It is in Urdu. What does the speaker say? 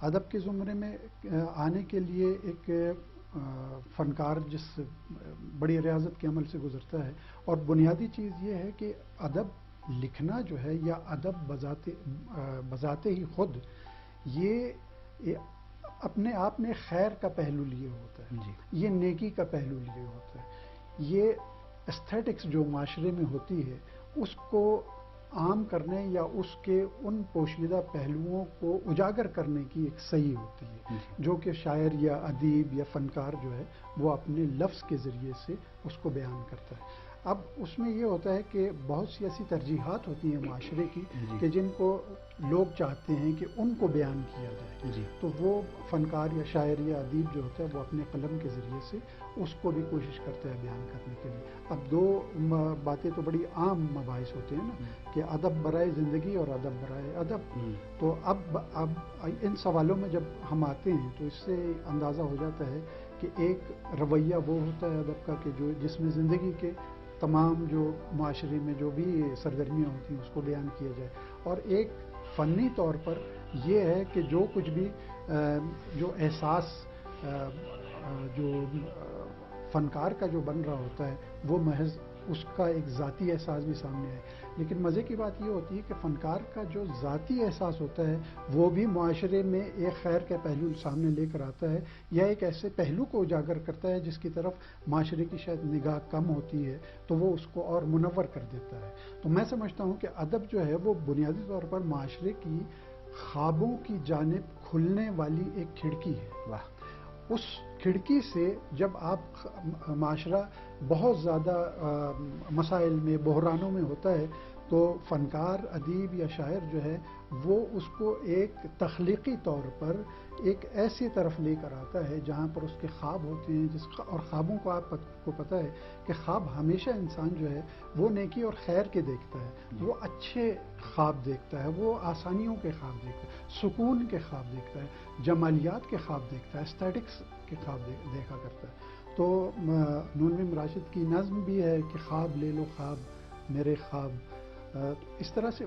ادب کے زمرے میں آنے کے لیے ایک فنکار جس بڑی ریاضت کے عمل سے گزرتا ہے، اور بنیادی چیز یہ ہے کہ ادب لکھنا جو ہے یا ادب بذات ہی خود یہ اپنے آپ میں خیر کا پہلو لیے ہوتا ہے، یہ نیکی کا پہلو لیے ہوتا ہے، یہ ایستھیٹکس جو معاشرے میں ہوتی ہے اس کو عام کرنے یا اس کے ان پوشیدہ پہلوؤں کو اجاگر کرنے کی ایک صحیح ہوتی ہے، جو کہ شاعر یا ادیب یا فنکار جو ہے وہ اپنے لفظ کے ذریعے سے اس کو بیان کرتا ہے۔ اب اس میں یہ ہوتا ہے کہ بہت سی ایسی ترجیحات ہوتی ہیں معاشرے کی کہ جن کو لوگ چاہتے ہیں کہ ان کو بیان کیا جائے، تو وہ فنکار یا شاعر یا ادیب جو ہوتا ہے وہ اپنے قلم کے ذریعے سے اس کو بھی کوشش کرتا ہے بیان کرنے کے لیے۔ اب دو باتیں تو بڑی عام مباحث ہوتے ہیں نا، کہ ادب برائے زندگی اور ادب برائے ادب۔ تو اب ان سوالوں میں جب ہم آتے ہیں تو اس سے اندازہ ہو جاتا ہے کہ ایک رویہ وہ ہوتا ہے ادب کا کہ جس میں زندگی کے تمام جو معاشرے میں جو بھی سرگرمیاں ہوتی ہیں اس کو بیان کیا جائے، اور ایک فنی طور پر یہ ہے کہ جو کچھ بھی جو احساس جو فنکار کا جو بن رہا ہوتا ہے وہ محض اس کا ایک ذاتی احساس بھی سامنے آئے۔ لیکن مزے کی بات یہ ہوتی ہے کہ فنکار کا جو ذاتی احساس ہوتا ہے وہ بھی معاشرے میں ایک خیر کا پہلو سامنے لے کر آتا ہے، یا ایک ایسے پہلو کو اجاگر کرتا ہے جس کی طرف معاشرے کی شاید نگاہ کم ہوتی ہے، تو وہ اس کو اور منور کر دیتا ہے۔ تو میں سمجھتا ہوں کہ ادب جو ہے وہ بنیادی طور پر معاشرے کی خوابوں کی جانب کھلنے والی ایک کھڑکی ہے۔ اس کھڑکی سے جب آپ معاشرہ بہت زیادہ مسائل میں بحرانوں میں ہوتا ہے تو فنکار ادیب یا شاعر جو ہے وہ اس کو ایک تخلیقی طور پر ایک ایسی طرف لے کر آتا ہے جہاں پر اس کے خواب ہوتے ہیں، اور خوابوں کو آپ کو پتہ ہے کہ خواب ہمیشہ انسان جو ہے وہ نیکی اور خیر کے دیکھتا ہے، وہ اچھے خواب دیکھتا ہے، وہ آسانیوں کے خواب دیکھتا ہے، سکون کے خواب دیکھتا ہے، جمالیات کے خواب دیکھتا ہے، اسٹیٹکس کے خواب دیکھا کرتا ہے۔ تو نون میم راشد کی نظم بھی ہے کہ خواب لے لو خواب میرے خواب، اس طرح سے